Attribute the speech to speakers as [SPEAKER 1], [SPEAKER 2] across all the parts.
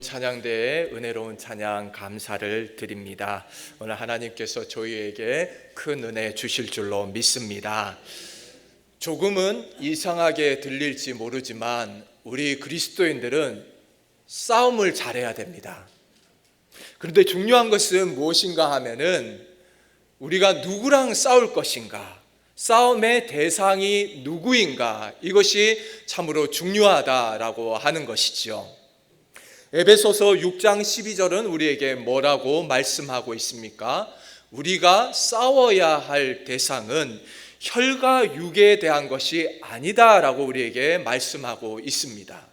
[SPEAKER 1] 찬양대의 은혜로운 찬양 감사를 드립니다. 오늘 하나님께서 저희에게 큰 은혜 주실 줄로 믿습니다. 조금은 이상하게 들릴지 모르지만 우리 그리스도인들은 싸움을 잘해야 됩니다. 그런데 중요한 것은 무엇인가 하면은 우리가 누구랑 싸울 것인가, 싸움의 대상이 누구인가, 이것이 참으로 중요하다라고 하는 것이지요. 에베소서 6장 12절은 우리에게 뭐라고 말씀하고 있습니까? 우리가 싸워야 할 대상은 혈과 육에 대한 것이 아니다라고 우리에게 말씀하고 있습니다.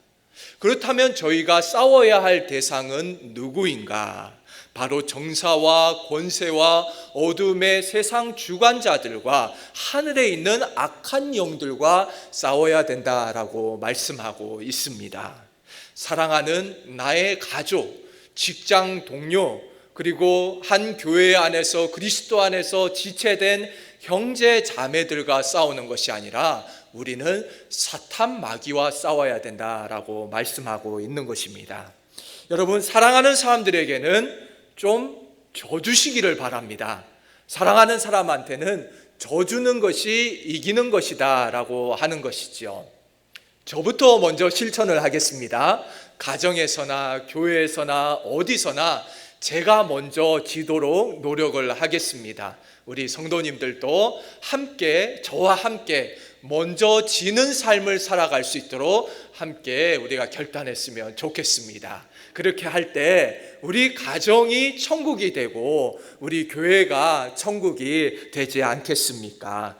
[SPEAKER 1] 그렇다면 저희가 싸워야 할 대상은 누구인가? 바로 정사와 권세와 어둠의 세상 주관자들과 하늘에 있는 악한 영들과 싸워야 된다라고 말씀하고 있습니다. 사랑하는 나의 가족, 직장 동료, 그리고 한 교회 안에서 그리스도 안에서 지체된 형제 자매들과 싸우는 것이 아니라 우리는 사탄 마귀와 싸워야 된다라고 말씀하고 있는 것입니다. 여러분, 사랑하는 사람들에게는 좀 져주시기를 바랍니다. 사랑하는 사람한테는 져주는 것이 이기는 것이다 라고 하는 것이죠. 저부터 먼저 실천을 하겠습니다. 가정에서나 교회에서나 어디서나 제가 먼저 지도록 노력을 하겠습니다. 우리 성도님들도 함께, 저와 함께 먼저 지는 삶을 살아갈 수 있도록 함께 우리가 결단했으면 좋겠습니다. 그렇게 할 때 우리 가정이 천국이 되고 우리 교회가 천국이 되지 않겠습니까?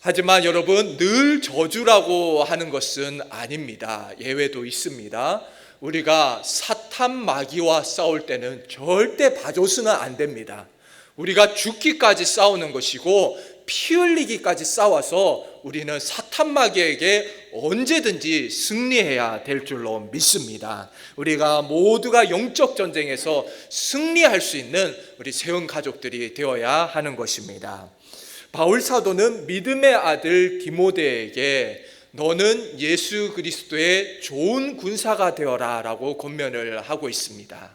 [SPEAKER 1] 하지만 여러분, 늘 저주라고 하는 것은 아닙니다. 예외도 있습니다. 우리가 사탄 마귀와 싸울 때는 절대 봐줘서는 안 됩니다. 우리가 죽기까지 싸우는 것이고 피 흘리기까지 싸워서 우리는 사탄 마귀에게 언제든지 승리해야 될 줄로 믿습니다. 우리가 모두가 영적 전쟁에서 승리할 수 있는 우리 세운 가족들이 되어야 하는 것입니다. 바울 사도는 믿음의 아들 디모데에게 너는 예수 그리스도의 좋은 군사가 되어라 라고 권면을 하고 있습니다.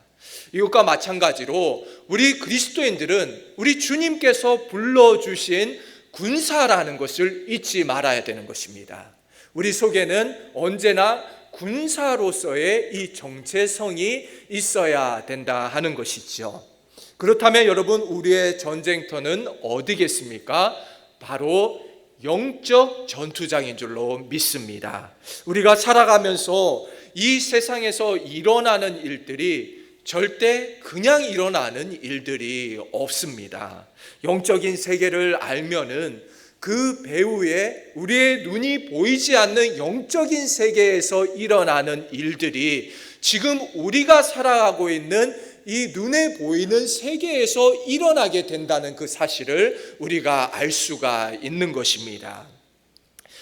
[SPEAKER 1] 이것과 마찬가지로 우리 그리스도인들은 우리 주님께서 불러주신 군사라는 것을 잊지 말아야 되는 것입니다. 우리 속에는 언제나 군사로서의 이 정체성이 있어야 된다 하는 것이죠. 그렇다면 여러분, 우리의 전쟁터는 어디겠습니까? 바로 영적 전투장인 줄로 믿습니다. 우리가 살아가면서 이 세상에서 일어나는 일들이 절대 그냥 일어나는 일들이 없습니다. 영적인 세계를 알면은 그 배후에 우리의 눈이 보이지 않는 영적인 세계에서 일어나는 일들이 지금 우리가 살아가고 있는 이 눈에 보이는 세계에서 일어나게 된다는 그 사실을 우리가 알 수가 있는 것입니다.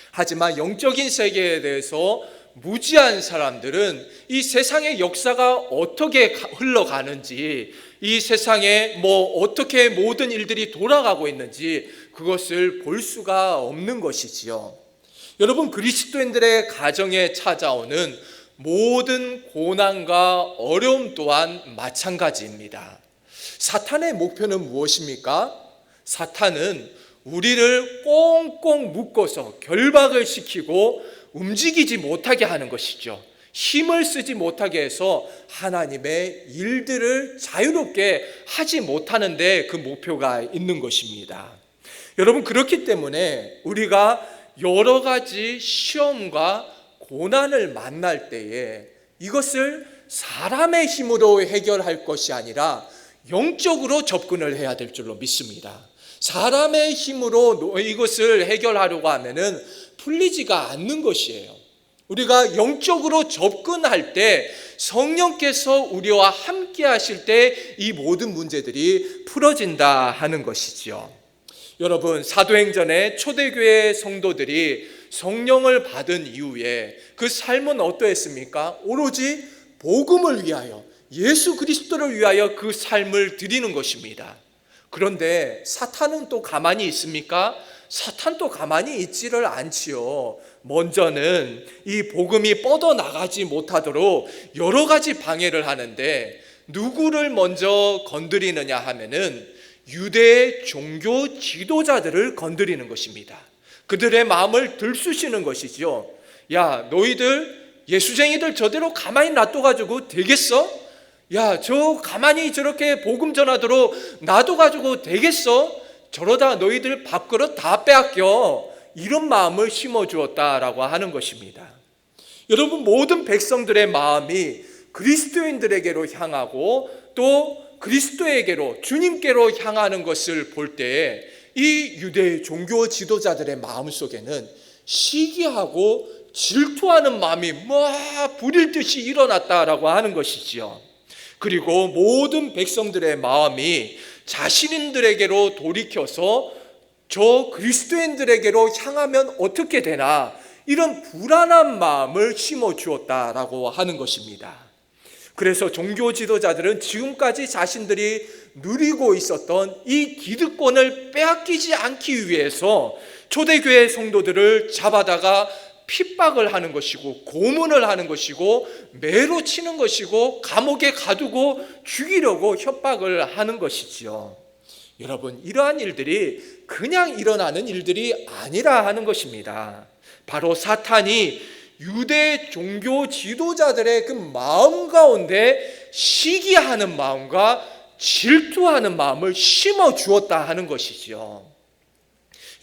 [SPEAKER 1] 하지만 영적인 세계에 대해서 무지한 사람들은 이 세상의 역사가 어떻게 흘러가는지, 이 세상에 어떻게 모든 일들이 돌아가고 있는지 그것을 볼 수가 없는 것이지요. 여러분, 그리스도인들의 가정에 찾아오는 모든 고난과 어려움 또한 마찬가지입니다. 사탄의 목표는 무엇입니까? 사탄은 우리를 꽁꽁 묶어서 결박을 시키고 움직이지 못하게 하는 것이죠. 힘을 쓰지 못하게 해서 하나님의 일들을 자유롭게 하지 못하는 데 그 목표가 있는 것입니다. 여러분, 그렇기 때문에 우리가 여러 가지 시험과 고난을 만날 때에 이것을 사람의 힘으로 해결할 것이 아니라 영적으로 접근을 해야 될 줄로 믿습니다. 사람의 힘으로 이것을 해결하려고 하면은 풀리지가 않는 것이에요. 우리가 영적으로 접근할 때 성령께서 우리와 함께 하실 때 이 모든 문제들이 풀어진다 하는 것이지요. 여러분, 사도행전의 초대교회 성도들이 성령을 받은 이후에 그 삶은 어떠했습니까? 오로지 복음을 위하여, 예수 그리스도를 위하여 그 삶을 드리는 것입니다. 그런데 사탄은 또 가만히 있습니까? 사탄도 가만히 있지를 않지요. 먼저는 이 복음이 뻗어나가지 못하도록 여러 가지 방해를 하는데, 누구를 먼저 건드리느냐 하면은 유대의 종교 지도자들을 건드리는 것입니다. 그들의 마음을 들쑤시는 것이죠. 야, 너희들 예수쟁이들 저대로 가만히 놔둬가지고 되겠어? 야, 저 가만히 저렇게 복음 전하도록 놔둬가지고 되겠어? 저러다 너희들 밥그릇 다 빼앗겨. 이런 마음을 심어주었다라고 하는 것입니다. 여러분, 모든 백성들의 마음이 그리스도인들에게로 향하고 또 그리스도에게로, 주님께로 향하는 것을 볼 때 이 유대 종교 지도자들의 마음속에는 시기하고 질투하는 마음이 막 불일 듯이 일어났다라고 하는 것이지요. 그리고 모든 백성들의 마음이 자신들에게로 돌이켜서 저 그리스도인들에게로 향하면 어떻게 되나, 이런 불안한 마음을 심어주었다라고 하는 것입니다. 그래서 종교 지도자들은 지금까지 자신들이 누리고 있었던 이 기득권을 빼앗기지 않기 위해서 초대교회 성도들을 잡아다가 핍박을 하는 것이고, 고문을 하는 것이고, 매로 치는 것이고, 감옥에 가두고 죽이려고 협박을 하는 것이지요. 여러분, 이러한 일들이 그냥 일어나는 일들이 아니라 하는 것입니다. 바로 사탄이 유대 종교 지도자들의 그 마음 가운데 시기하는 마음과 질투하는 마음을 심어 주었다 하는 것이죠.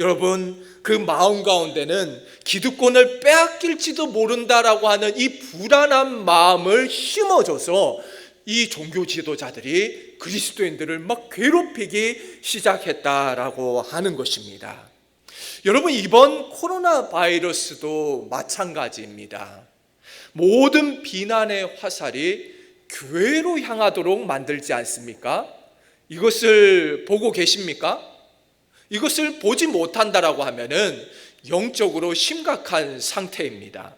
[SPEAKER 1] 여러분, 그 마음 가운데는 기득권을 빼앗길지도 모른다라고 하는 이 불안한 마음을 심어줘서 이 종교 지도자들이 그리스도인들을 막 괴롭히기 시작했다라고 하는 것입니다. 여러분, 이번 코로나 바이러스도 마찬가지입니다. 모든 비난의 화살이 교회로 향하도록 만들지 않습니까? 이것을 보고 계십니까? 이것을 보지 못한다라고 하면은 영적으로 심각한 상태입니다.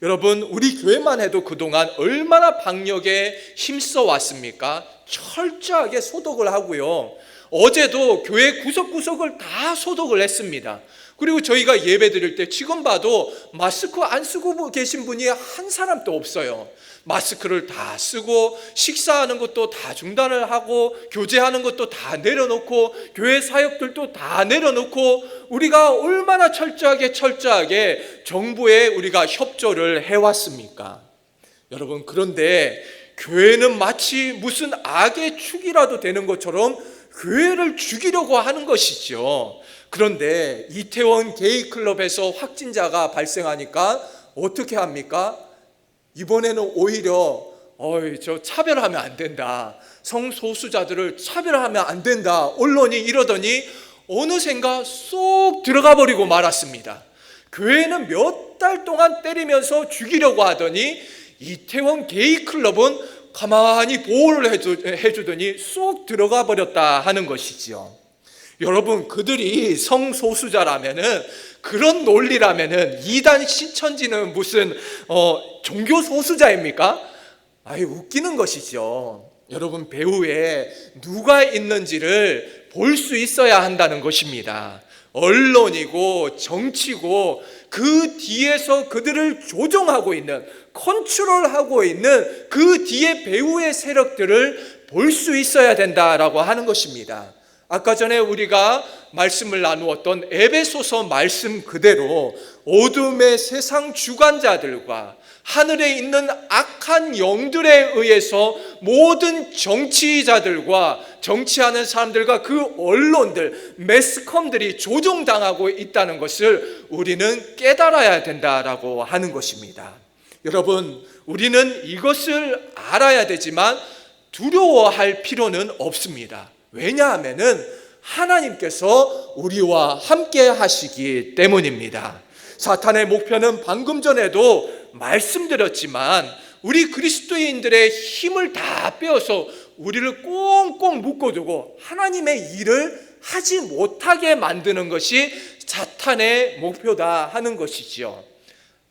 [SPEAKER 1] 여러분, 우리 교회만 해도 그동안 얼마나 방역에 힘써 왔습니까? 철저하게 소독을 하고요. 어제도 교회 구석구석을 다 소독을 했습니다. 그리고 저희가 예배 드릴 때 지금 봐도 마스크 안 쓰고 계신 분이 한 사람도 없어요. 마스크를 다 쓰고, 식사하는 것도 다 중단을 하고, 교제하는 것도 다 내려놓고, 교회 사역들도 다 내려놓고, 우리가 얼마나 철저하게 정부에 우리가 협조를 해왔습니까? 여러분, 그런데 교회는 마치 무슨 악의 축이라도 되는 것처럼 교회를 죽이려고 하는 것이죠. 그런데 이태원 게이클럽에서 확진자가 발생하니까 어떻게 합니까? 이번에는 오히려 저 차별하면 안 된다, 성소수자들을 차별하면 안 된다, 언론이 이러더니 어느샌가 쏙 들어가 버리고 말았습니다. 교회는 몇 달 동안 때리면서 죽이려고 하더니 이태원 게이클럽은 가만히 보호를 해주더니 쏙 들어가 버렸다 하는 것이지요. 여러분, 그들이 성소수자라면은, 그런 논리라면은 이단 신천지는 무슨 종교 소수자입니까? 아유, 웃기는 것이죠. 여러분, 배후에 누가 있는지를 볼 수 있어야 한다는 것입니다. 언론이고 정치고 그 뒤에서 그들을 조종하고 있는, 컨트롤하고 있는 그 뒤에 배후의 세력들을 볼 수 있어야 된다라고 하는 것입니다. 아까 전에 우리가 말씀을 나누었던 에베소서 말씀 그대로 어둠의 세상 주관자들과 하늘에 있는 악한 영들에 의해서 모든 정치자들과 정치하는 사람들과 그 언론들, 매스컴들이 조종당하고 있다는 것을 우리는 깨달아야 된다라고 하는 것입니다. 여러분, 우리는 이것을 알아야 되지만 두려워할 필요는 없습니다. 왜냐하면은 하나님께서 우리와 함께 하시기 때문입니다. 사탄의 목표는 방금 전에도 말씀드렸지만 우리 그리스도인들의 힘을 다 빼어서 우리를 꽁꽁 묶어두고 하나님의 일을 하지 못하게 만드는 것이 사탄의 목표다 하는 것이지요.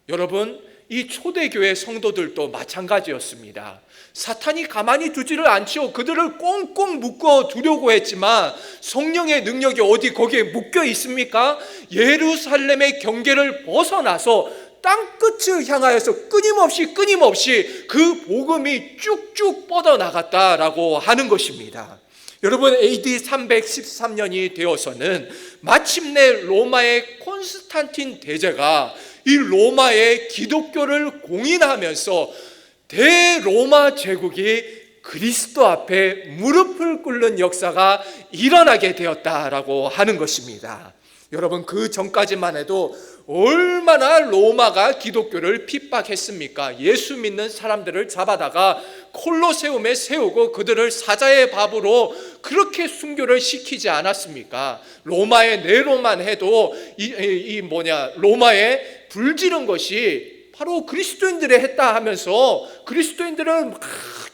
[SPEAKER 1] 여러분, 이 초대교회 성도들도 마찬가지였습니다. 사탄이 가만히 두지를 않죠. 그들을 꽁꽁 묶어 두려고 했지만 성령의 능력이 어디 거기에 묶여 있습니까? 예루살렘의 경계를 벗어나서 땅끝을 향하여서 끊임없이 그 복음이 쭉쭉 뻗어나갔다라고 하는 것입니다. 여러분, AD 313년이 되어서는 마침내 로마의 콘스탄틴 대제가 이 로마의 기독교를 공인하면서 대로마 제국이 그리스도 앞에 무릎을 꿇는 역사가 일어나게 되었다라고 하는 것입니다. 여러분, 그 전까지만 해도 얼마나 로마가 기독교를 핍박했습니까? 예수 믿는 사람들을 잡아다가 콜로세움에 세우고 그들을 사자의 밥으로 그렇게 순교를 시키지 않았습니까? 로마의 네로만 해도 로마에 불지른 것이 바로 그리스도인들이 했다 하면서 그리스도인들을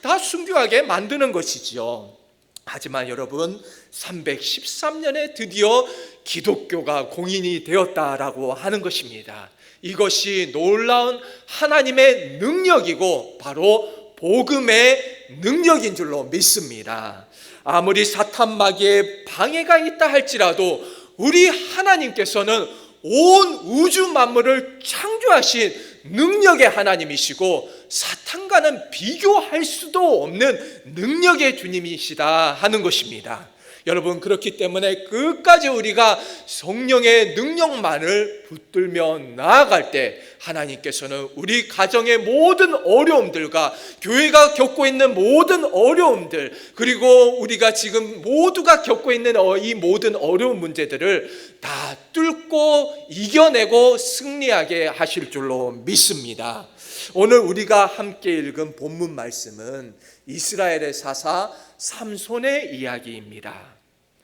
[SPEAKER 1] 다 순교하게 만드는 것이지요. 하지만 여러분, 313년에 드디어 기독교가 공인이 되었다라고 하는 것입니다. 이것이 놀라운 하나님의 능력이고 바로 복음의 능력인 줄로 믿습니다. 아무리 사탄 마귀의 방해가 있다 할지라도 우리 하나님께서는 온 우주 만물을 창조하신 능력의 하나님이시고 사탄과는 비교할 수도 없는 능력의 주님이시다 하는 것입니다. 여러분, 그렇기 때문에 끝까지 우리가 성령의 능력만을 붙들며 나아갈 때 하나님께서는 우리 가정의 모든 어려움들과 교회가 겪고 있는 모든 어려움들, 그리고 우리가 지금 모두가 겪고 있는 이 모든 어려운 문제들을 다 뚫고 이겨내고 승리하게 하실 줄로 믿습니다. 오늘 우리가 함께 읽은 본문 말씀은 이스라엘의 사사 삼손의 이야기입니다.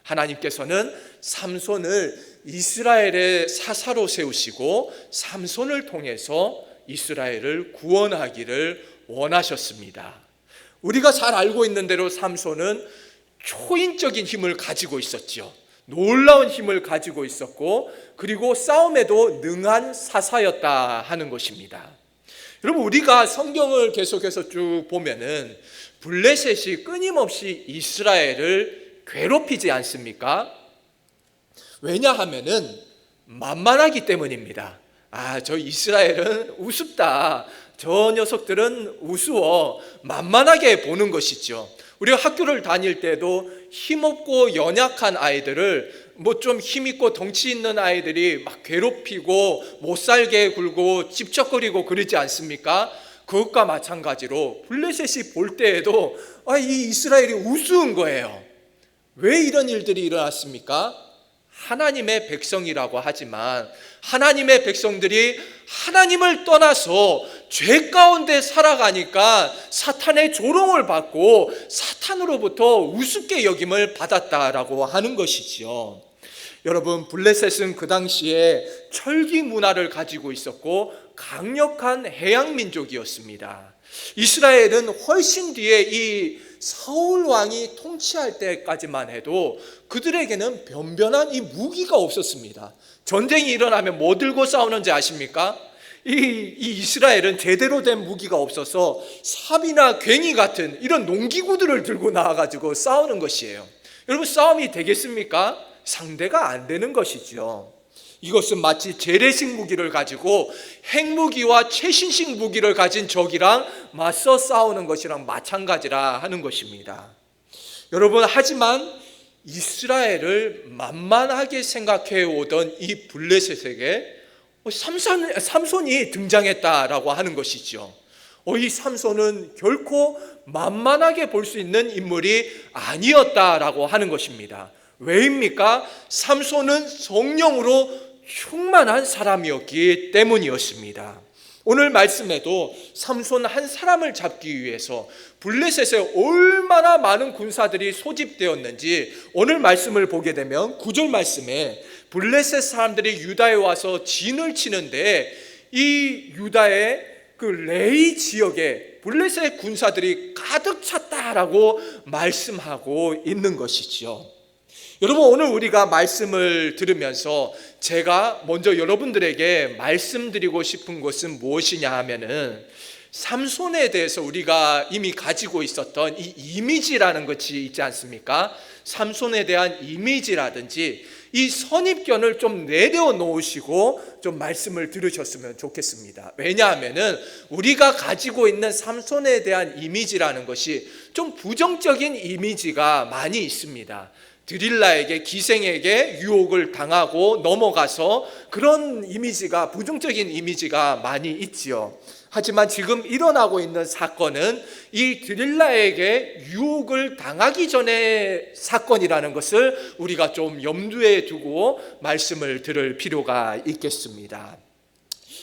[SPEAKER 1] 하나님께서는 삼손을 이스라엘의 사사로 세우시고 삼손을 통해서 이스라엘을 구원하기를 원하셨습니다. 우리가 잘 알고 있는 대로 삼손은 초인적인 힘을 가지고 있었죠. 놀라운 힘을 가지고 있었고, 그리고 싸움에도 능한 사사였다 하는 것입니다. 여러분, 우리가 성경을 계속해서 쭉 보면은 블레셋이 끊임없이 이스라엘을 괴롭히지 않습니까? 왜냐하면은 만만하기 때문입니다. 저 이스라엘은 우습다, 저 녀석들은 우스워, 만만하게 보는 것이죠. 우리가 학교를 다닐 때도 힘없고 연약한 아이들을 좀 힘있고 덩치 있는 아이들이 막 괴롭히고 못살게 굴고 찝쩍거리고 그러지 않습니까? 그것과 마찬가지로 블레셋이 볼 때에도 이 이스라엘이 우스운 거예요. 왜 이런 일들이 일어났습니까? 하나님의 백성이라고 하지만 하나님의 백성들이 하나님을 떠나서 죄 가운데 살아가니까 사탄의 조롱을 받고 사탄으로부터 우습게 여김을 받았다라고 하는 것이지요. 여러분, 블레셋은 그 당시에 철기 문화를 가지고 있었고 강력한 해양 민족이었습니다. 이스라엘은 훨씬 뒤에 이 사울 왕이 통치할 때까지만 해도 그들에게는 변변한 이 무기가 없었습니다. 전쟁이 일어나면 뭐 들고 싸우는지 아십니까? 이 이스라엘은 제대로 된 무기가 없어서 삽이나 괭이 같은 이런 농기구들을 들고 나와가지고 싸우는 것이에요. 여러분, 싸움이 되겠습니까? 상대가 안 되는 것이죠. 이것은 마치 재래식 무기를 가지고 핵무기와 최신식 무기를 가진 적이랑 맞서 싸우는 것이랑 마찬가지라 하는 것입니다. 여러분, 하지만 이스라엘을 만만하게 생각해 오던 이 블레셋에게 삼손이 등장했다라고 하는 것이죠. 이 삼손은 결코 만만하게 볼 수 있는 인물이 아니었다라고 하는 것입니다. 왜입니까? 삼손은 성령으로 충만한 사람이었기 때문이었습니다. 오늘 말씀에도 삼손 한 사람을 잡기 위해서 블레셋에 얼마나 많은 군사들이 소집되었는지 오늘 말씀을 보게 되면 9절 말씀에 블레셋 사람들이 유다에 와서 진을 치는데 이 유다의 그 레이 지역에 블레셋 군사들이 가득 찼다라고 말씀하고 있는 것이죠. 여러분, 오늘 우리가 말씀을 들으면서 제가 먼저 여러분들에게 말씀드리고 싶은 것은 무엇이냐 하면은 삼손에 대해서 우리가 이미 가지고 있었던 이 이미지라는 것이 있지 않습니까? 삼손에 대한 이미지라든지 이 선입견을 좀 내려놓으시고 좀 말씀을 들으셨으면 좋겠습니다. 왜냐하면은 우리가 가지고 있는 삼손에 대한 이미지라는 것이 좀 부정적인 이미지가 많이 있습니다. 드릴라에게, 기생에게 유혹을 당하고 넘어가서 그런 이미지가, 부정적인 이미지가 많이 있지요. 하지만 지금 일어나고 있는 사건은 이 드릴라에게 유혹을 당하기 전의 사건이라는 것을 우리가 좀 염두에 두고 말씀을 들을 필요가 있겠습니다.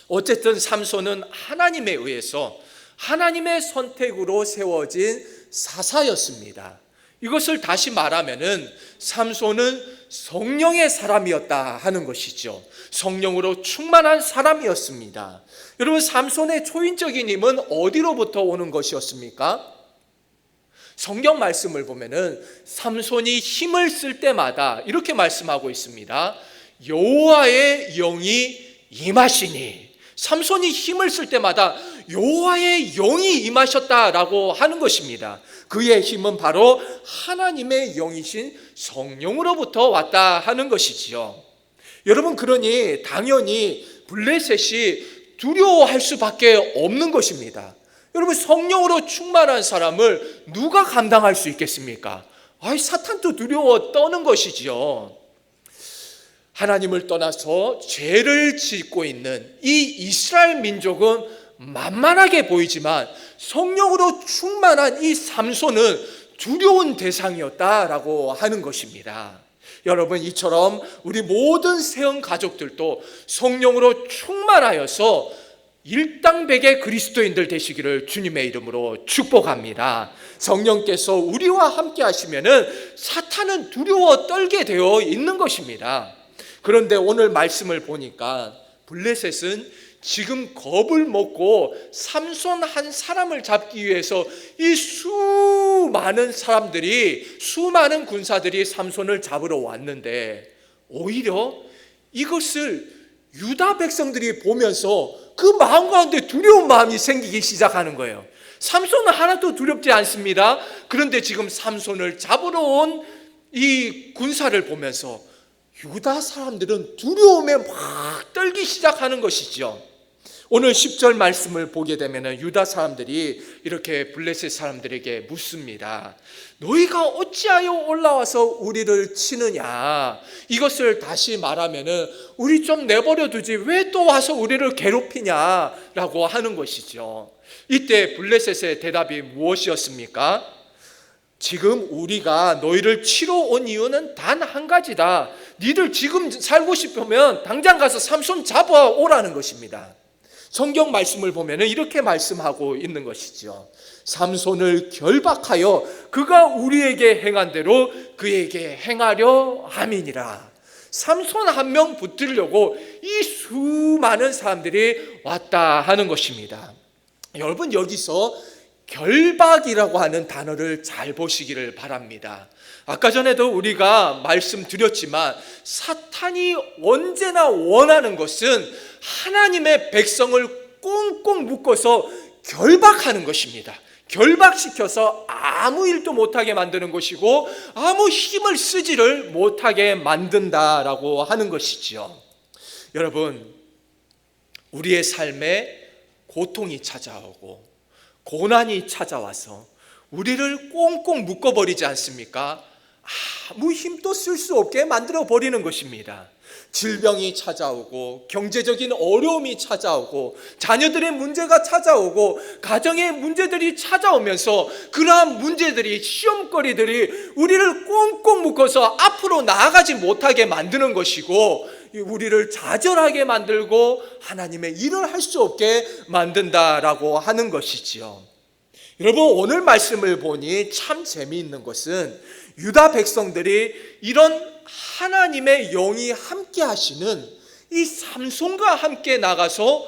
[SPEAKER 1] 어쨌든 삼손은 하나님에 의해서 하나님의 선택으로 세워진 사사였습니다. 이것을 다시 말하면은 삼손은 성령의 사람이었다 하는 것이죠. 성령으로 충만한 사람이었습니다. 여러분, 삼손의 초인적인 힘은 어디로부터 오는 것이었습니까? 성경 말씀을 보면은 삼손이 힘을 쓸 때마다 이렇게 말씀하고 있습니다. 여호와의 영이 임하시니. 삼손이 힘을 쓸 때마다 여호와의 영이 임하셨다라고 하는 것입니다. 그의 힘은 바로 하나님의 영이신 성령으로부터 왔다 하는 것이지요. 여러분, 그러니 당연히 블레셋이 두려워할 수밖에 없는 것입니다. 여러분, 성령으로 충만한 사람을 누가 감당할 수 있겠습니까? 사탄도 두려워 떠는 것이지요. 하나님을 떠나서 죄를 짓고 있는 이 이스라엘 민족은 만만하게 보이지만 성령으로 충만한 이 삼손은 두려운 대상이었다라고 하는 것입니다. 여러분, 이처럼 우리 모든 세언 가족들도 성령으로 충만하여서 일당백의 그리스도인들 되시기를 주님의 이름으로 축복합니다. 성령께서 우리와 함께 하시면은 사탄은 두려워 떨게 되어 있는 것입니다. 그런데 오늘 말씀을 보니까 블레셋은 지금 겁을 먹고 삼손 한 사람을 잡기 위해서 이 수많은 사람들이, 수많은 군사들이 삼손을 잡으러 왔는데 오히려 이것을 유다 백성들이 보면서 그 마음 가운데 두려운 마음이 생기기 시작하는 거예요. 삼손은 하나도 두렵지 않습니다. 그런데 지금 삼손을 잡으러 온 이 군사를 보면서 유다 사람들은 두려움에 막 떨기 시작하는 것이죠. 오늘 10절 말씀을 보게 되면 유다 사람들이 이렇게 블레셋 사람들에게 묻습니다. 너희가 어찌하여 올라와서 우리를 치느냐? 이것을 다시 말하면 우리 좀 내버려 두지 왜 또 와서 우리를 괴롭히냐라고 하는 것이죠. 이때 블레셋의 대답이 무엇이었습니까? 지금 우리가 너희를 치러 온 이유는 단 한 가지다. 니들 지금 살고 싶으면 당장 가서 삼손 잡아오라는 것입니다. 성경 말씀을 보면 이렇게 말씀하고 있는 것이죠. 삼손을 결박하여 그가 우리에게 행한 대로 그에게 행하려 함이니라. 삼손 한 명 붙들려고 이 수많은 사람들이 왔다 하는 것입니다. 여러분, 여기서 결박이라고 하는 단어를 잘 보시기를 바랍니다. 아까 전에도 우리가 말씀드렸지만 사탄이 언제나 원하는 것은 하나님의 백성을 꽁꽁 묶어서 결박하는 것입니다. 결박시켜서 아무 일도 못하게 만드는 것이고 아무 힘을 쓰지를 못하게 만든다라고 하는 것이지요. 여러분, 우리의 삶에 고통이 찾아오고 고난이 찾아와서 우리를 꽁꽁 묶어버리지 않습니까? 아무 힘도 쓸 수 없게 만들어 버리는 것입니다. 질병이 찾아오고 경제적인 어려움이 찾아오고 자녀들의 문제가 찾아오고 가정의 문제들이 찾아오면서 그러한 문제들이, 시험거리들이 우리를 꽁꽁 묶어서 앞으로 나아가지 못하게 만드는 것이고 우리를 좌절하게 만들고 하나님의 일을 할 수 없게 만든다라고 하는 것이지요. 여러분, 오늘 말씀을 보니 참 재미있는 것은 유다 백성들이 이런 하나님의 영이 함께 하시는 이 삼손과 함께 나가서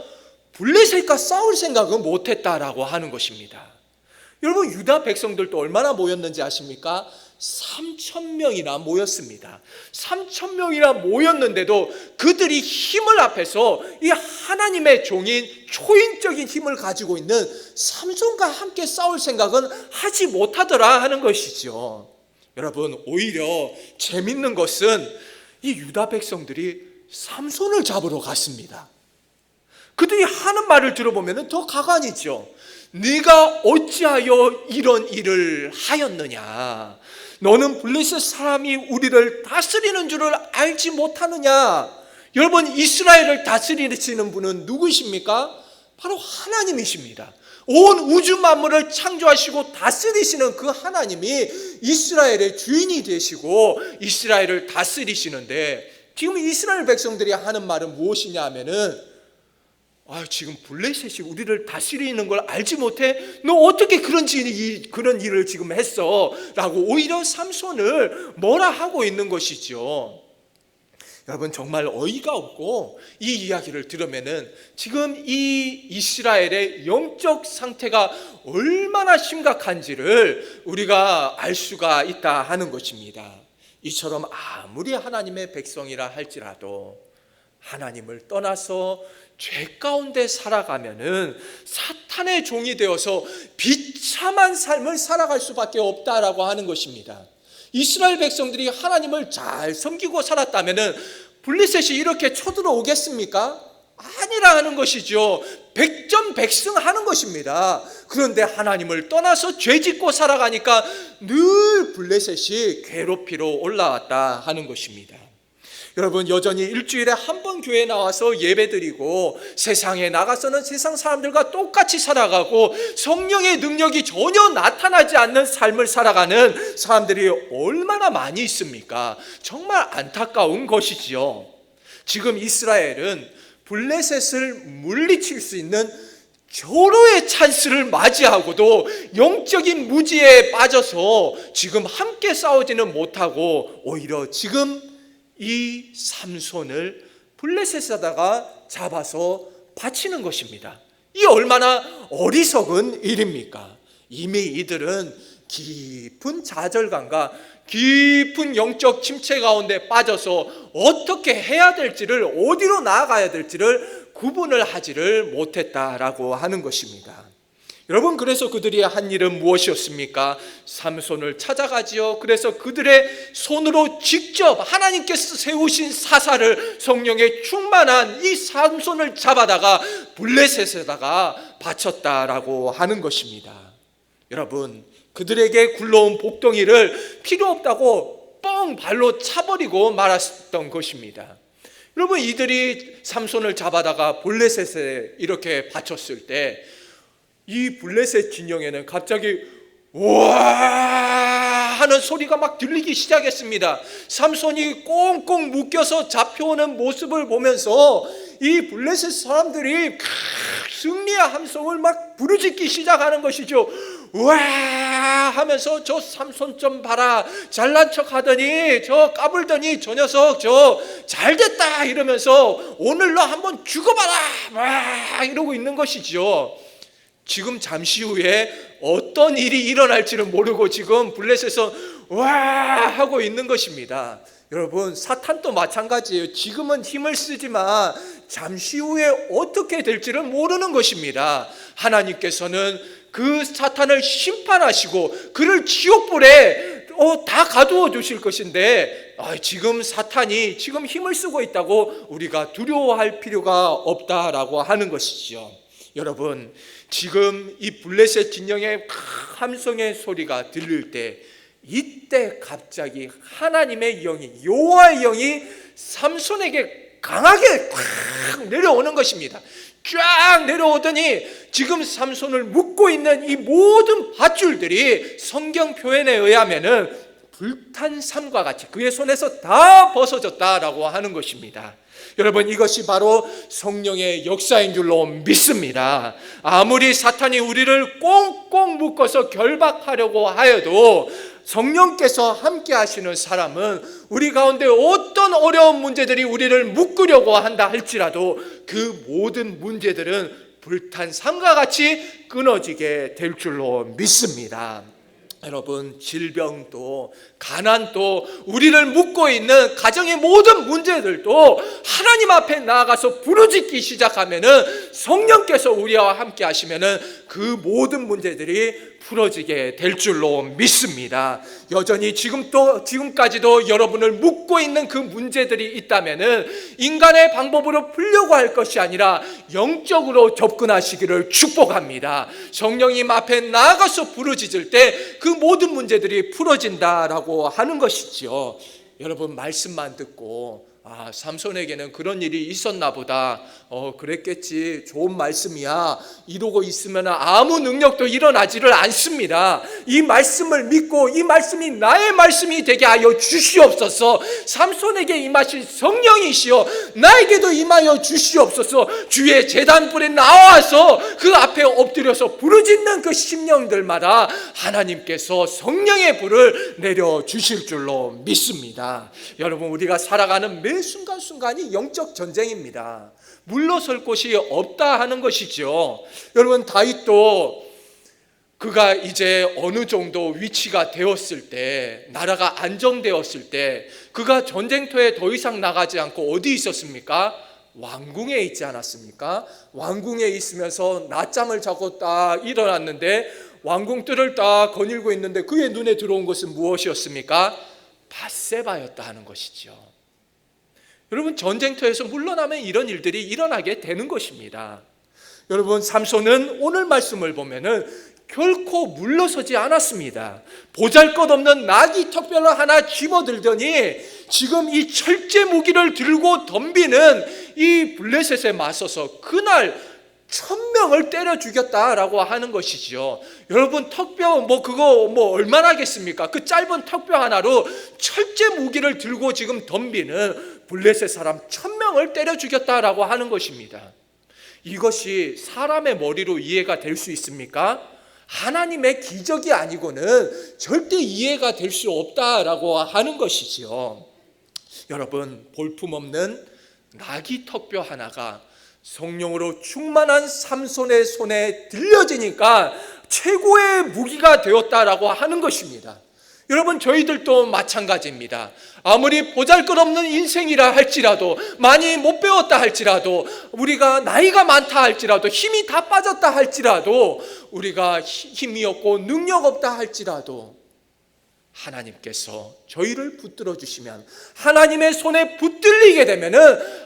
[SPEAKER 1] 블레셋과 싸울 생각은 못했다라고 하는 것입니다. 여러분, 유다 백성들도 얼마나 모였는지 아십니까? 3,000명이나 모였습니다. 3,000명이나 모였는데도 그들이 힘을 합해서 이 하나님의 종인 초인적인 힘을 가지고 있는 삼손과 함께 싸울 생각은 하지 못하더라 하는 것이죠. 여러분, 오히려 재밌는 것은 이 유다 백성들이 삼손을 잡으러 갔습니다. 그들이 하는 말을 들어보면 더 가관이죠. 네가 어찌하여 이런 일을 하였느냐? 너는 블레셋 사람이 우리를 다스리는 줄을 알지 못하느냐? 여러분, 이스라엘을 다스리시는 분은 누구십니까? 바로 하나님이십니다. 온 우주 만물을 창조하시고 다스리시는 그 하나님이 이스라엘의 주인이 되시고 이스라엘을 다스리시는데, 지금 이스라엘 백성들이 하는 말은 무엇이냐 하면은, 지금 블레셋이 우리를 다스리는 걸 알지 못해? 너 어떻게 그런 일을 지금 했어? 라고 오히려 삼손을 뭐라 하고 있는 것이죠. 여러분, 정말 어이가 없고 이 이야기를 들으면은 지금 이 이스라엘의 영적 상태가 얼마나 심각한지를 우리가 알 수가 있다 하는 것입니다. 이처럼 아무리 하나님의 백성이라 할지라도 하나님을 떠나서 죄 가운데 살아가면은 사탄의 종이 되어서 비참한 삶을 살아갈 수밖에 없다라고 하는 것입니다. 이스라엘 백성들이 하나님을 잘 섬기고 살았다면은 블레셋이 이렇게 쳐들어오겠습니까? 아니라 하는 것이죠. 백전백승하는 것입니다. 그런데 하나님을 떠나서 죄짓고 살아가니까 늘 블레셋이 괴롭히러 올라왔다 하는 것입니다. 여러분, 여전히 일주일에 한 번 교회에 나와서 예배드리고 세상에 나가서는 세상 사람들과 똑같이 살아가고 성령의 능력이 전혀 나타나지 않는 삶을 살아가는 사람들이 얼마나 많이 있습니까? 정말 안타까운 것이지요. 지금 이스라엘은 블레셋을 물리칠 수 있는 절호의 찬스를 맞이하고도 영적인 무지에 빠져서 지금 함께 싸우지는 못하고 오히려 지금 이 삼손을 블레셋에다가 잡아서 바치는 것입니다. 이 얼마나 어리석은 일입니까? 이미 이들은 깊은 좌절감과 깊은 영적 침체 가운데 빠져서 어떻게 해야 될지를, 어디로 나아가야 될지를 구분을 하지를 못했다라고 하는 것입니다. 여러분, 그래서 그들이 한 일은 무엇이었습니까? 삼손을 찾아가지요. 그래서 그들의 손으로 직접 하나님께서 세우신 사사를, 성령에 충만한 이 삼손을 잡아다가 블레셋에다가 바쳤다라고 하는 것입니다. 여러분, 그들에게 굴러온 복덩이를 필요 없다고 뻥 발로 차버리고 말았던 것입니다. 여러분, 이들이 삼손을 잡아다가 블레셋에 이렇게 바쳤을 때 이 블레셋 진영에는 갑자기 우와 하는 소리가 막 들리기 시작했습니다. 삼손이 꽁꽁 묶여서 잡혀오는 모습을 보면서 이 블레셋 사람들이 승리의 함성을 막 부르짖기 시작하는 것이죠. 우와 하면서 저 삼손 좀 봐라, 잘난 척 하더니, 저 까불더니 저 녀석 저 잘됐다 이러면서 오늘로 한번 죽어봐라 와 이러고 있는 것이죠. 지금 잠시 후에 어떤 일이 일어날지는 모르고 지금 블레셋에서 와 하고 있는 것입니다. 여러분, 사탄도 마찬가지예요. 지금은 힘을 쓰지만 잠시 후에 어떻게 될지는 모르는 것입니다. 하나님께서는 그 사탄을 심판하시고 그를 지옥불에 다 가두어 주실 것인데, 지금 사탄이 지금 힘을 쓰고 있다고 우리가 두려워할 필요가 없다라고 하는 것이죠. 여러분, 지금 이 블레셋 진영의 함성의 소리가 들릴 때, 이때 갑자기 하나님의 영이, 여호와의 영이 삼손에게 강하게 팍 내려오는 것입니다. 쫙 내려오더니 지금 삼손을 묶고 있는 이 모든 밧줄들이 성경 표현에 의하면은 불탄 삼과 같이 그의 손에서 다 벗어졌다라고 하는 것입니다. 여러분, 이것이 바로 성령의 역사인 줄로 믿습니다. 아무리 사탄이 우리를 꽁꽁 묶어서 결박하려고 하여도 성령께서 함께 하시는 사람은 우리 가운데 어떤 어려운 문제들이 우리를 묶으려고 한다 할지라도 그 모든 문제들은 불탄 삶과 같이 끊어지게 될 줄로 믿습니다. 여러분, 질병도 가난도 우리를 묶고 있는 가정의 모든 문제들도 하나님 앞에 나아가서 부르짖기 시작하면은 성령께서 우리와 함께 하시면은 그 모든 문제들이 풀어지게 될 줄로 믿습니다. 여전히 지금까지도 여러분을 묶고 있는 그 문제들이 있다면은 인간의 방법으로 풀려고 할 것이 아니라 영적으로 접근하시기를 축복합니다. 성령님 앞에 나아가서 부르짖을 때 그 모든 문제들이 풀어진다라고 하는 것이지요. 여러분, 말씀만 듣고 삼손에게는 그런 일이 있었나 보다, 그랬겠지, 좋은 말씀이야, 이러고 있으면 아무 능력도 일어나지를 않습니다. 이 말씀을 믿고 이 말씀이 나의 말씀이 되게 하여 주시옵소서. 삼손에게 임하신 성령이시여 나에게도 임하여 주시옵소서. 주의 제단불에 나와서 그 앞에 엎드려서 부르짖는 그 심령들마다 하나님께서 성령의 불을 내려주실 줄로 믿습니다. 여러분, 우리가 살아가는 매 순간순간이 영적 전쟁입니다. 물러설 곳이 없다 하는 것이죠. 여러분, 다윗도 그가 이제 어느 정도 위치가 되었을 때, 나라가 안정되었을 때 그가 전쟁터에 더 이상 나가지 않고 어디 있었습니까? 왕궁에 있지 않았습니까? 왕궁에 있으면서 낮잠을 자고 딱 일어났는데 왕궁 뜰을 딱 거닐고 있는데 그의 눈에 들어온 것은 무엇이었습니까? 밧세바였다 하는 것이죠. 여러분, 전쟁터에서 물러나면 이런 일들이 일어나게 되는 것입니다. 여러분, 삼손은 오늘 말씀을 보면은 결코 물러서지 않았습니다. 보잘것없는 나귀 턱뼈를 하나 집어들더니 지금 이 철제 무기를 들고 덤비는 이 블레셋에 맞서서 그날 1000명을 때려 죽였다라고 하는 것이죠. 여러분, 턱뼈 그거 얼마나 하겠습니까? 그 짧은 턱뼈 하나로 철제 무기를 들고 지금 덤비는 블레셋 사람 1000명을 때려 죽였다라고 하는 것입니다. 이것이 사람의 머리로 이해가 될 수 있습니까? 하나님의 기적이 아니고는 절대 이해가 될 수 없다라고 하는 것이지요. 여러분, 볼품없는 나귀 턱뼈 하나가 성령으로 충만한 삼손의 손에 들려지니까 최고의 무기가 되었다라고 하는 것입니다. 여러분, 저희들도 마찬가지입니다. 아무리 보잘것없는 인생이라 할지라도, 많이 못 배웠다 할지라도, 우리가 나이가 많다 할지라도, 힘이 다 빠졌다 할지라도, 우리가 힘이 없고 능력 없다 할지라도 하나님께서 저희를 붙들어 주시면, 하나님의 손에 붙들리게 되면은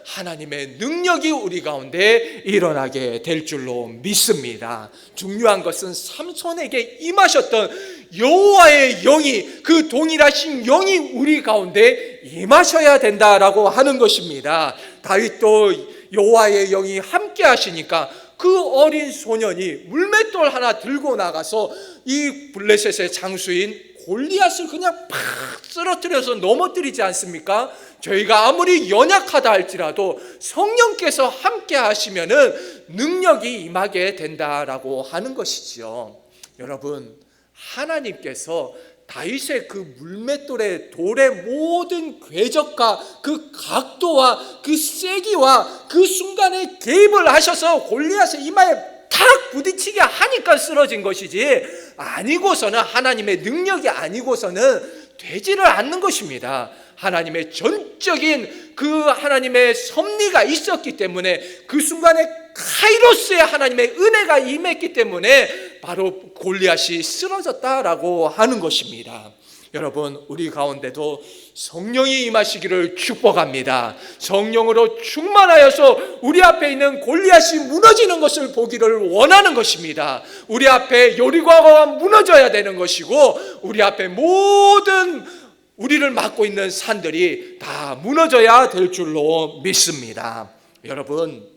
[SPEAKER 1] 하나님의 능력이 우리 가운데 일어나게 될 줄로 믿습니다. 중요한 것은 삼손에게 임하셨던 여호와의 영이, 그 동일하신 영이 우리 가운데 임하셔야 된다라고 하는 것입니다. 다윗도 여호와의 영이 함께 하시니까 그 어린 소년이 물맷돌 하나 들고 나가서 이 블레셋의 장수인 골리앗을 그냥 팍 쓰러뜨려서 넘어뜨리지 않습니까? 저희가 아무리 연약하다 할지라도 성령께서 함께 하시면은 능력이 임하게 된다라고 하는 것이지요. 여러분, 하나님께서 다윗의 그 물맷돌의 돌의 모든 궤적과 그 각도와 그 세기와 그 순간에 개입을 하셔서 골리앗의 이마에 탁 부딪히게 하니까 쓰러진 것이지, 아니고서는, 하나님의 능력이 아니고서는 되지를 않는 것입니다. 하나님의 전적인 그 하나님의 섭리가 있었기 때문에, 그 순간에 카이로스의 하나님의 은혜가 임했기 때문에 바로 골리앗이 쓰러졌다라고 하는 것입니다. 여러분, 우리 가운데도 성령이 임하시기를 축복합니다. 성령으로 충만하여서 우리 앞에 있는 골리앗이 무너지는 것을 보기를 원하는 것입니다. 우리 앞에 여리고가 무너져야 되는 것이고, 우리 앞에 모든 우리를 막고 있는 산들이 다 무너져야 될 줄로 믿습니다. 여러분,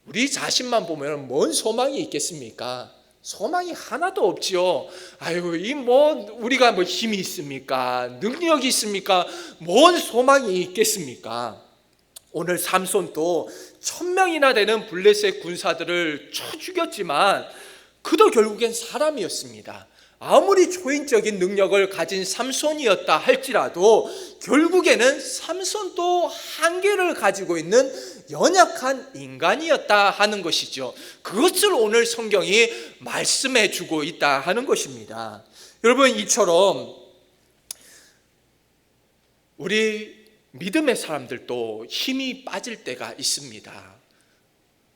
[SPEAKER 1] 우리 자신만 보면 뭔 소망이 있겠습니까? 소망이 하나도 없지요. 우리가 힘이 있습니까? 능력이 있습니까? 뭔 소망이 있겠습니까? 오늘 삼손도 1000명이나 되는 블레셋 군사들을 쳐 죽였지만 그도 결국엔 사람이었습니다. 아무리 초인적인 능력을 가진 삼손이었다 할지라도 결국에는 삼손도 한계를 가지고 있는 연약한 인간이었다 하는 것이죠. 그것을 오늘 성경이 말씀해 주고 있다 하는 것입니다. 여러분, 이처럼 우리 믿음의 사람들도 힘이 빠질 때가 있습니다.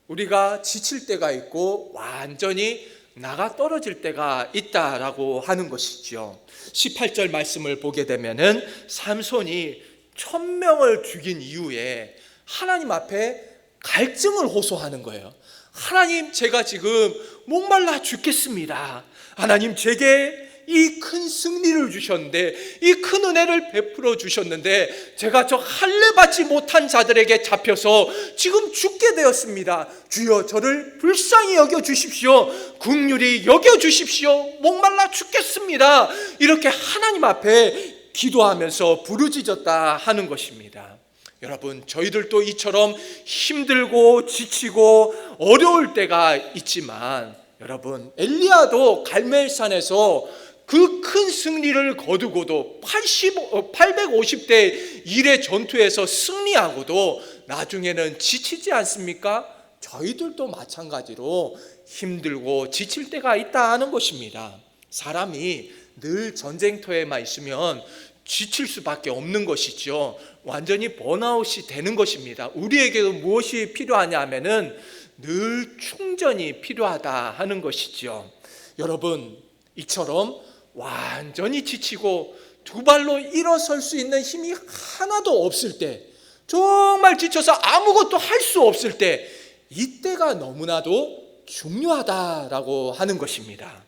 [SPEAKER 1] 우리가 지칠 때가 있고 완전히 나가 떨어질 때가 있다라고 하는 것이죠. 18절 말씀을 보게 되면은 삼손이 1000명을 죽인 이후에 하나님 앞에 갈증을 호소하는 거예요. 하나님, 제가 지금 목말라 죽겠습니다. 하나님, 제게 이 큰 승리를 주셨는데, 이 큰 은혜를 베풀어 주셨는데 제가 저 할례 받지 못한 자들에게 잡혀서 지금 죽게 되었습니다. 주여, 저를 불쌍히 여겨 주십시오. 긍휼히 여겨 주십시오. 목말라 죽겠습니다. 이렇게 하나님 앞에 기도하면서 부르짖었다 하는 것입니다. 여러분, 저희들도 이처럼 힘들고 지치고 어려울 때가 있지만, 여러분, 엘리야도 갈멜산에서 그 큰 승리를 거두고도 850대 1의 전투에서 승리하고도 나중에는 지치지 않습니까? 저희들도 마찬가지로 힘들고 지칠 때가 있다 하는 것입니다. 사람이 늘 전쟁터에만 있으면 지칠 수밖에 없는 것이죠. 완전히 번아웃이 되는 것입니다. 우리에게도 무엇이 필요하냐 하면은 늘 충전이 필요하다 하는 것이죠. 여러분, 이처럼 완전히 지치고 두 발로 일어설 수 있는 힘이 하나도 없을 때, 정말 지쳐서 아무것도 할 수 없을 때, 이때가 너무나도 중요하다라고 하는 것입니다.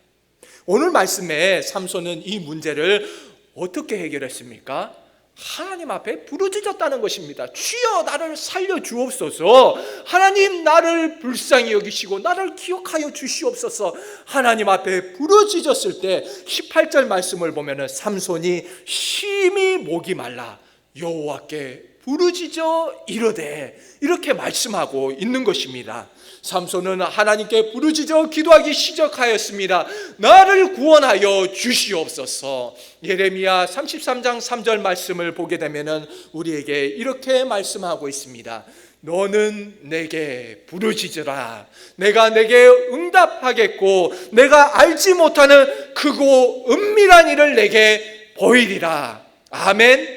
[SPEAKER 1] 오늘 말씀에 삼손은 이 문제를 어떻게 해결했습니까? 하나님 앞에 부르짖었다는 것입니다. 주여, 나를 살려주옵소서. 하나님, 나를 불쌍히 여기시고 나를 기억하여 주시옵소서. 하나님 앞에 부르짖었을 때 18절 말씀을 보면 삼손이 심히 목이 말라 여호와께 부르짖어 이르되, 이렇게 말씀하고 있는 것입니다. 삼손은 하나님께 부르짖어 기도하기 시작하였습니다. 나를 구원하여 주시옵소서. 예레미야 33장 3절 말씀을 보게 되면 우리에게 이렇게 말씀하고 있습니다. 너는 내게 부르짖으라. 내가 내게 응답하겠고 내가 알지 못하는 크고 은밀한 일을 내게 보이리라. 아멘.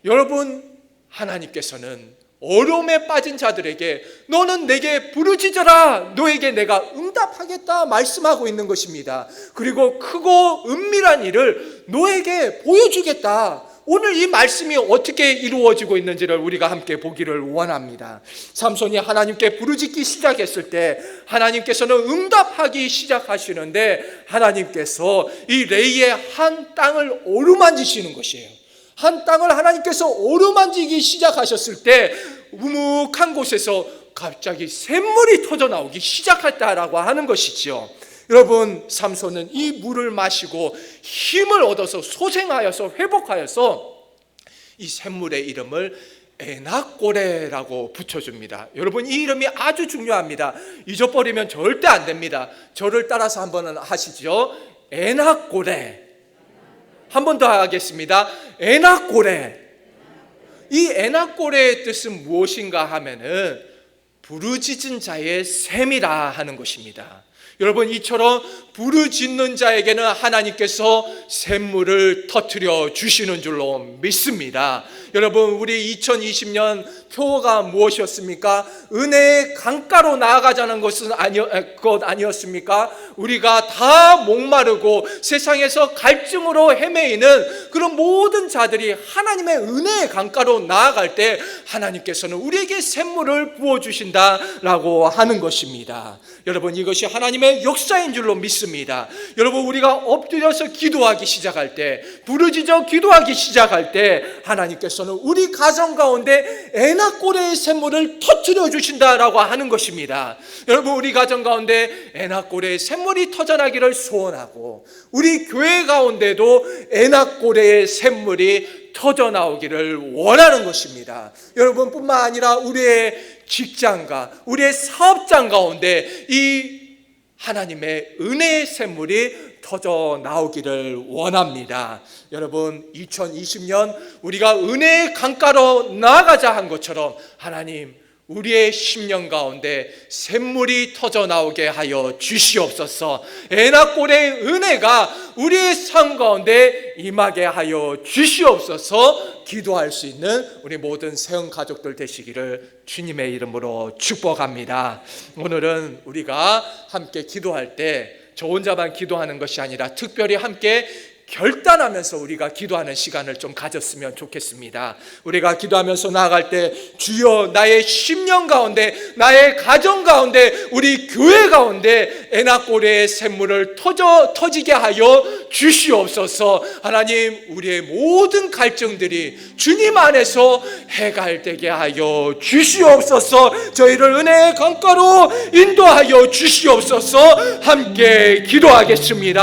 [SPEAKER 1] 여러분, 하나님께서는 어려움에 빠진 자들에게 너는 내게 부르짖어라, 너에게 내가 응답하겠다 말씀하고 있는 것입니다. 그리고 크고 은밀한 일을 너에게 보여주겠다. 오늘 이 말씀이 어떻게 이루어지고 있는지를 우리가 함께 보기를 원합니다. 삼손이 하나님께 부르짖기 시작했을 때 하나님께서는 응답하기 시작하시는데, 하나님께서 이 레이의 한 땅을 어루만지시는 것이에요. 한 땅을 하나님께서 어루만지기 시작하셨을 때 우묵한 곳에서 갑자기 샘물이 터져 나오기 시작했다라고 하는 것이죠. 여러분, 삼손은 이 물을 마시고 힘을 얻어서 소생하여서 회복하여서 이 샘물의 이름을 에낙고레라고 붙여줍니다. 여러분, 이 이름이 아주 중요합니다. 잊어버리면 절대 안 됩니다. 저를 따라서 한번 하시죠. 에낙고레. 한 번 더 하겠습니다. 에낙고레. 이 에낙고레의 뜻은 무엇인가 하면은 부르짖은 자의 샘이라 하는 것입니다. 여러분, 이처럼 부르짖는 자에게는 하나님께서 샘물을 터뜨려 주시는 줄로 믿습니다. 여러분, 우리 2020년 표어가 무엇이었습니까? 은혜의 강가로 나아가자는 것은 것 아니었습니까? 우리가 다 목마르고 세상에서 갈증으로 헤매이는 그런 모든 자들이 하나님의 은혜의 강가로 나아갈 때 하나님께서는 우리에게 샘물을 부어주신다라고 하는 것입니다. 여러분, 이것이 하나님의 역사인 줄로 믿습니다. 여러분, 우리가 엎드려서 기도하기 시작할 때, 부르짖어 기도하기 시작할 때 하나님께서는 우리 가정 가운데 에낙고레의 샘물을 터뜨려 주신다라고 하는 것입니다. 여러분, 우리 가정 가운데 에낙고레의 샘물이 터져나기를 소원하고, 우리 교회 가운데도 에낙고레의 샘물이 터져 나오기를 원하는 것입니다. 여러분뿐만 아니라 우리의 직장과 우리의 사업장 가운데 이 하나님의 은혜의 샘물이 터져 나오기를 원합니다. 여러분, 2020년 우리가 은혜의 강가로 나아가자 한 것처럼 하나님, 우리의 심령 가운데 샘물이 터져 나오게 하여 주시옵소서. 에나꼴의 은혜가 우리의 삶 가운데 임하게 하여 주시옵소서. 기도할 수 있는 우리 모든 세형 가족들 되시기를 주님의 이름으로 축복합니다. 오늘은 우리가 함께 기도할 때 저 혼자만 기도하는 것이 아니라 특별히 함께 결단하면서 우리가 기도하는 시간을 좀 가졌으면 좋겠습니다. 우리가 기도하면서 나아갈 때 주여 나의 심령 가운데, 나의 가정 가운데, 우리 교회 가운데 에나꼬레의 샘물을 터지게 하여 주시옵소서. 하나님, 우리의 모든 갈증들이 주님 안에서 해갈되게 하여 주시옵소서. 저희를 은혜의 강가로 인도하여 주시옵소서. 함께 기도하겠습니다.